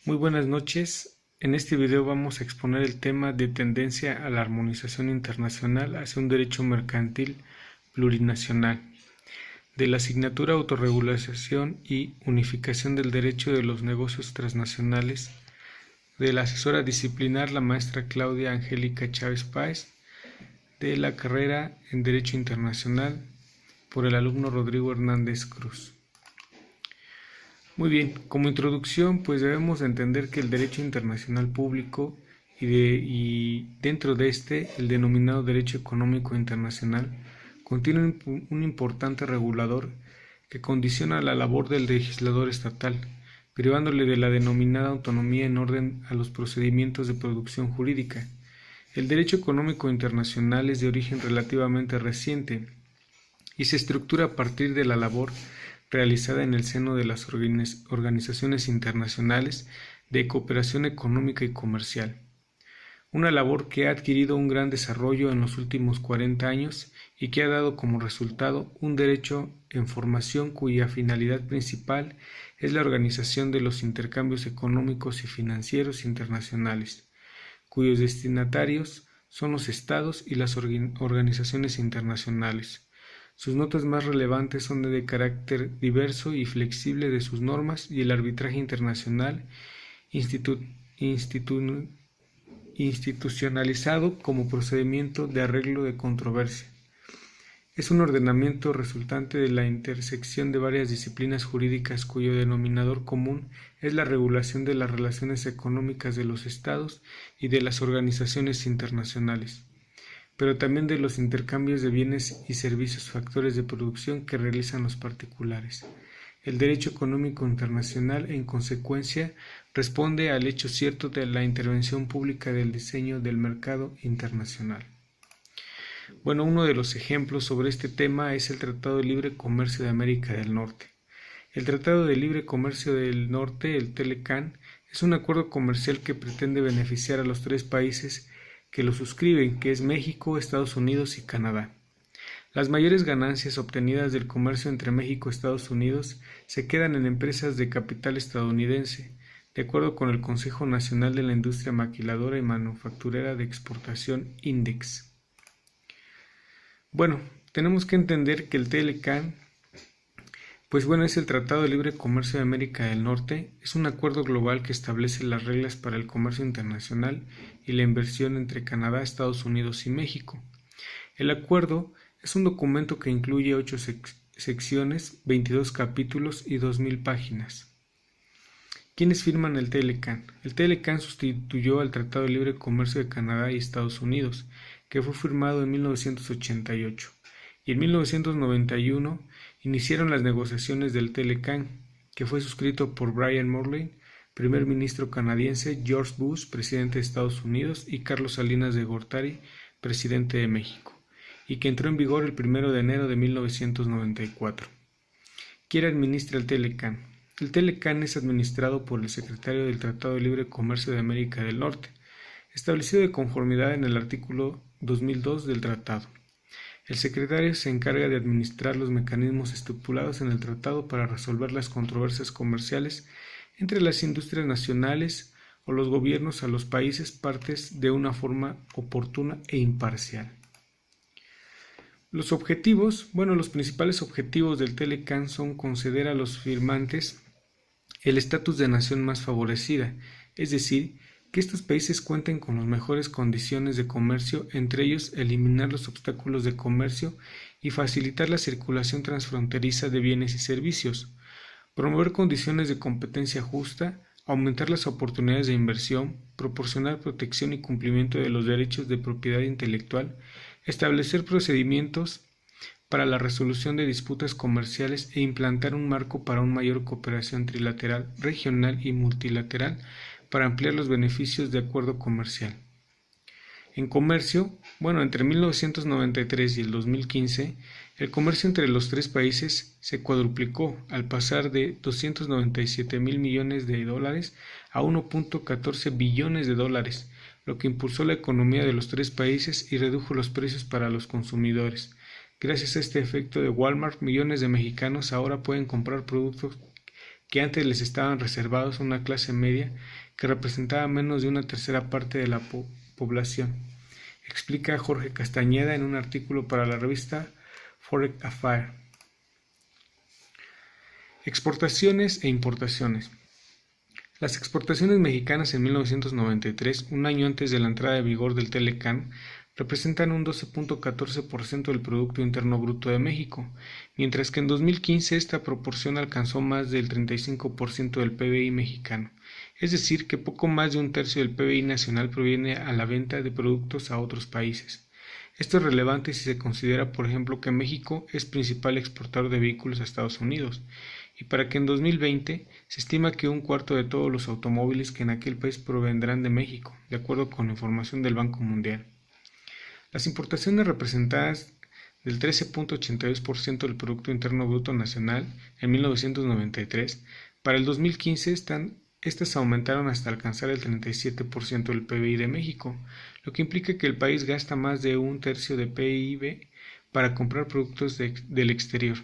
Muy buenas noches. En este video vamos a exponer el tema de tendencia a la armonización internacional hacia un derecho mercantil plurinacional, de la asignatura Autorregulación y Unificación del Derecho de los Negocios Transnacionales, de la asesora disciplinar la maestra Claudia Angélica Chávez Páez, de la carrera en Derecho Internacional por el alumno Rodrigo Hernández Cruz. Muy bien, como introducción, pues debemos entender que el derecho internacional público y dentro de este, el denominado derecho económico internacional, contiene un importante regulador que condiciona la labor del legislador estatal, privándole de la denominada autonomía en orden a los procedimientos de producción jurídica. El derecho económico internacional es de origen relativamente reciente y se estructura a partir de la labor realizada en el seno de las organizaciones internacionales de cooperación económica y comercial. Una labor que ha adquirido un gran desarrollo en los últimos 40 años y que ha dado como resultado un derecho en formación cuya finalidad principal es la organización de los intercambios económicos y financieros internacionales, cuyos destinatarios son los estados y las organizaciones internacionales. Sus notas más relevantes son de carácter diverso y flexible de sus normas y el arbitraje internacional institucionalizado como procedimiento de arreglo de controversia. Es un ordenamiento resultante de la intersección de varias disciplinas jurídicas cuyo denominador común es la regulación de las relaciones económicas de los estados y de las organizaciones internacionales, pero también de los intercambios de bienes y servicios, factores de producción que realizan los particulares. El derecho económico internacional, en consecuencia, responde al hecho cierto de la intervención pública del diseño del mercado internacional. Bueno, uno de los ejemplos sobre este tema es el Tratado de Libre Comercio de América del Norte. El Tratado de Libre Comercio del Norte, el TLCAN, es un acuerdo comercial que pretende beneficiar a los tres países que lo suscriben, que es México, Estados Unidos y Canadá. Las mayores ganancias obtenidas del comercio entre México y Estados Unidos se quedan en empresas de capital estadounidense, de acuerdo con el Consejo Nacional de la Industria Maquiladora y Manufacturera de Exportación, INDEX. Bueno, tenemos que entender que el TLCAN, es el Tratado de Libre Comercio de América del Norte, es un acuerdo global que establece las reglas para el comercio internacional y la inversión entre Canadá, Estados Unidos y México. El acuerdo es un documento que incluye 8 secciones, 22 capítulos y 2.000 páginas. ¿Quiénes firman el TLCAN? El TLCAN sustituyó al Tratado de Libre Comercio de Canadá y Estados Unidos, que fue firmado en 1988, y en 1991 iniciaron las negociaciones del TLCAN, que fue suscrito por Brian Mulroney, primer ministro canadiense, George Bush, presidente de Estados Unidos, y Carlos Salinas de Gortari, presidente de México, y que entró en vigor el 1 de enero de 1994. ¿Quién administra el TLCAN? El TLCAN es administrado por el secretario del Tratado de Libre Comercio de América del Norte, establecido de conformidad en el artículo 2002 del tratado. El secretario se encarga de administrar los mecanismos estipulados en el tratado para resolver las controversias comerciales entre las industrias nacionales o los gobiernos a los países partes de una forma oportuna e imparcial. Los principales objetivos del TLCAN son conceder a los firmantes el estatus de nación más favorecida, es decir, que estos países cuenten con las mejores condiciones de comercio, entre ellos eliminar los obstáculos de comercio y facilitar la circulación transfronteriza de bienes y servicios, promover condiciones de competencia justa, aumentar las oportunidades de inversión, proporcionar protección y cumplimiento de los derechos de propiedad intelectual, establecer procedimientos para la resolución de disputas comerciales e implantar un marco para una mayor cooperación trilateral, regional y multilateral para ampliar los beneficios de acuerdo comercial. En comercio, entre 1993 y el 2015, el comercio entre los tres países se cuadruplicó al pasar de $297,000 millones a $1.14 billones, lo que impulsó la economía de los tres países y redujo los precios para los consumidores. Gracias a este efecto de Walmart, millones de mexicanos ahora pueden comprar productos que antes les estaban reservados a una clase media que representaba menos de una tercera parte de la población, explica Jorge Castañeda en un artículo para la revista Foreign Affairs. Exportaciones e importaciones. Las exportaciones mexicanas en 1993, un año antes de la entrada en vigor del Telecán, representan un 12.14% del Producto Interno Bruto de México, mientras que en 2015 esta proporción alcanzó más del 35% del PBI mexicano, es decir, que poco más de un tercio del PBI nacional proviene a la venta de productos a otros países. Esto es relevante si se considera, por ejemplo, que México es principal exportador de vehículos a Estados Unidos, y para que en 2020 se estima que un cuarto de todos los automóviles que en aquel país provendrán de México, de acuerdo con información del Banco Mundial. Las importaciones representadas del 13.82% del Producto Interno Bruto Nacional en 1993, para el 2015 estas aumentaron hasta alcanzar el 37% del PBI de México, lo que implica que el país gasta más de un tercio de PIB para comprar productos del exterior.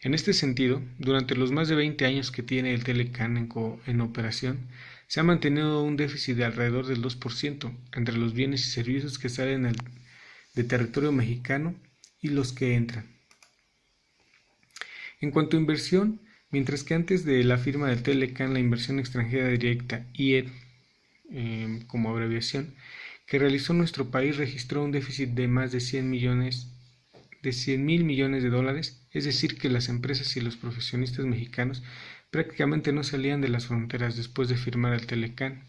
En este sentido, durante los más de 20 años que tiene el Telecán en operación, se ha mantenido un déficit de alrededor del 2% entre los bienes y servicios que salen de territorio mexicano y los que entran. En cuanto a inversión, mientras que antes de la firma del Telecán la inversión extranjera directa, IED como abreviación, que realizó nuestro país registró un déficit de más de 100 mil millones de dólares, es decir que las empresas y los profesionistas mexicanos prácticamente no salían de las fronteras después de firmar el Telecán.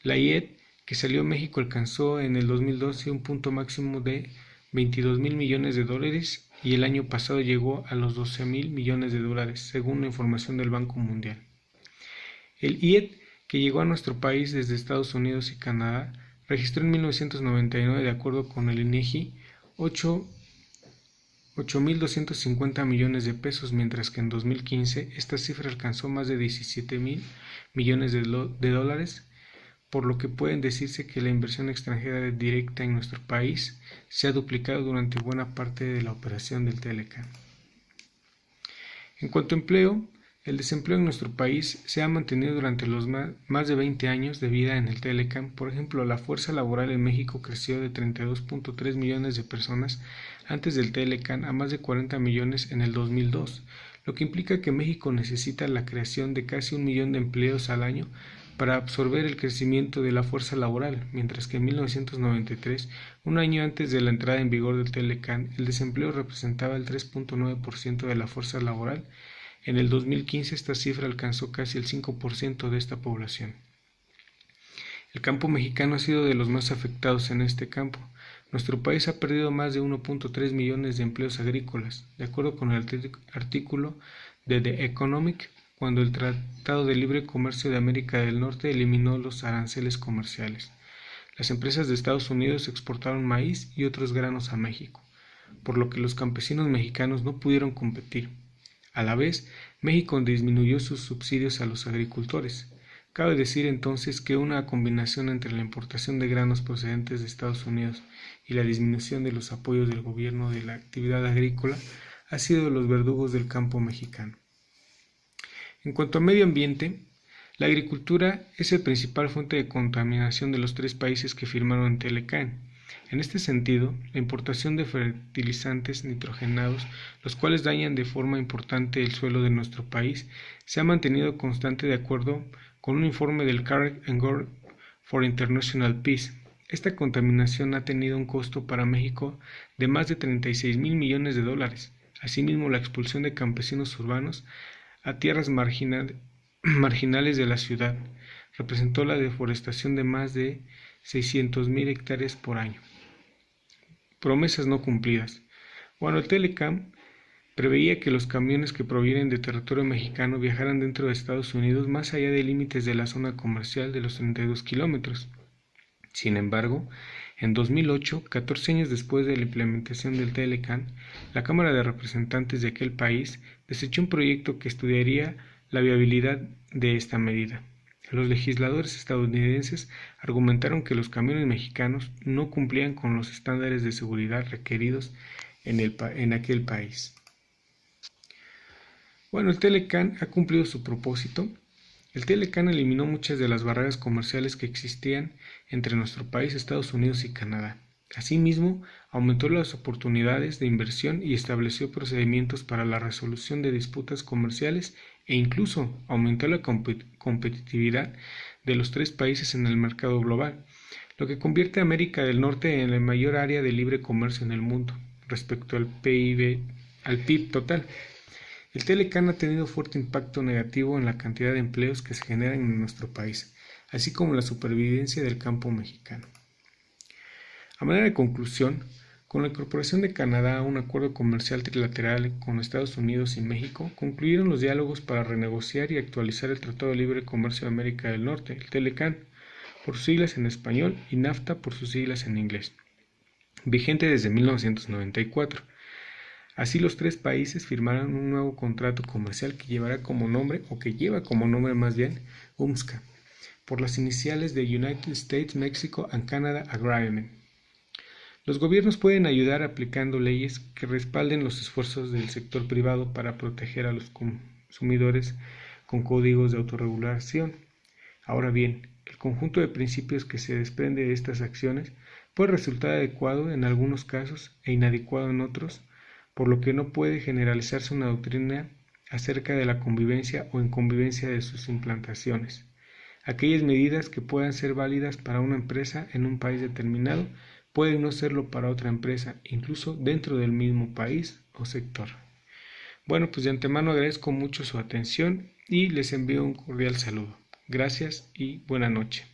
La IED que salió a México alcanzó en el 2012 un punto máximo de 22 mil millones de dólares y el año pasado llegó a los 12 mil millones de dólares, según la información del Banco Mundial. El IED que llegó a nuestro país desde Estados Unidos y Canadá registró en 1999, de acuerdo con el INEGI, 8.250 millones de pesos, mientras que en 2015 esta cifra alcanzó más de 17 mil millones de dólares, por lo que pueden decirse que la inversión extranjera directa en nuestro país se ha duplicado durante buena parte de la operación del Telecán. En cuanto a empleo, el desempleo en nuestro país se ha mantenido durante los más de 20 años de vida en el Telecán. Por ejemplo, la fuerza laboral en México creció de 32.3 millones de personas antes del Telecán a más de 40 millones en el 2002, lo que implica que México necesita la creación de casi 1 millón de empleos al año para absorber el crecimiento de la fuerza laboral, mientras que en 1993, un año antes de la entrada en vigor del Telecán, el desempleo representaba el 3.9% de la fuerza laboral. En el 2015 esta cifra alcanzó casi el 5% de esta población. El campo mexicano ha sido de los más afectados en este campo. Nuestro país ha perdido más de 1.3 millones de empleos agrícolas, de acuerdo con el artículo de The Economic, cuando el Tratado de Libre Comercio de América del Norte eliminó los aranceles comerciales. Las empresas de Estados Unidos exportaron maíz y otros granos a México, por lo que los campesinos mexicanos no pudieron competir. A la vez, México disminuyó sus subsidios a los agricultores. Cabe decir entonces que una combinación entre la importación de granos procedentes de Estados Unidos y la disminución de los apoyos del gobierno de la actividad agrícola ha sido de los verdugos del campo mexicano. En cuanto a medio ambiente, la agricultura es la principal fuente de contaminación de los 3 países que firmaron Telecán. En este sentido, la importación de fertilizantes nitrogenados, los cuales dañan de forma importante el suelo de nuestro país, se ha mantenido constante de acuerdo con un informe del Carnegie Award for International Peace. Esta contaminación ha tenido un costo para México de más de 36 mil millones de dólares. Asimismo, la expulsión de campesinos urbanos a tierras marginales de la ciudad representó la deforestación de más de 600.000 hectáreas por año. Promesas no cumplidas. Bueno, el Telecán preveía que los camiones que provienen de territorio mexicano viajaran dentro de Estados Unidos más allá de límites de la zona comercial de los 32 kilómetros. Sin embargo, en 2008, 14 años después de la implementación del Telecán, la Cámara de Representantes de aquel país desechó un proyecto que estudiaría la viabilidad de esta medida. Los legisladores estadounidenses argumentaron que los camiones mexicanos no cumplían con los estándares de seguridad requeridos en aquel país. Bueno, el Telecan ha cumplido su propósito. El Telecan eliminó muchas de las barreras comerciales que existían entre nuestro país, Estados Unidos y Canadá. Asimismo, aumentó las oportunidades de inversión y estableció procedimientos para la resolución de disputas comerciales e incluso aumentó la competitividad de los tres países en el mercado global, lo que convierte a América del Norte en la mayor área de libre comercio en el mundo, respecto al PIB total. El Telecan ha tenido fuerte impacto negativo en la cantidad de empleos que se generan en nuestro país, así como la supervivencia del campo mexicano. A manera de conclusión, con la incorporación de Canadá a un acuerdo comercial trilateral con Estados Unidos y México, concluyeron los diálogos para renegociar y actualizar el Tratado de Libre Comercio de América del Norte, el Telecan, por sus siglas en español, y NAFTA por sus siglas en inglés, vigente desde 1994. Así los tres países firmaron un nuevo contrato comercial que lleva como nombre más bien, UMSCA, por las iniciales de United States, Mexico and Canada Agreement. Los gobiernos pueden ayudar aplicando leyes que respalden los esfuerzos del sector privado para proteger a los consumidores con códigos de autorregulación. Ahora bien, el conjunto de principios que se desprende de estas acciones puede resultar adecuado en algunos casos e inadecuado en otros, por lo que no puede generalizarse una doctrina acerca de la convivencia o inconvivencia de sus implantaciones. Aquellas medidas que puedan ser válidas para una empresa en un país determinado pueden no serlo para otra empresa, incluso dentro del mismo país o sector. Bueno, pues de antemano agradezco mucho su atención y les envío un cordial saludo. Gracias y buena noche.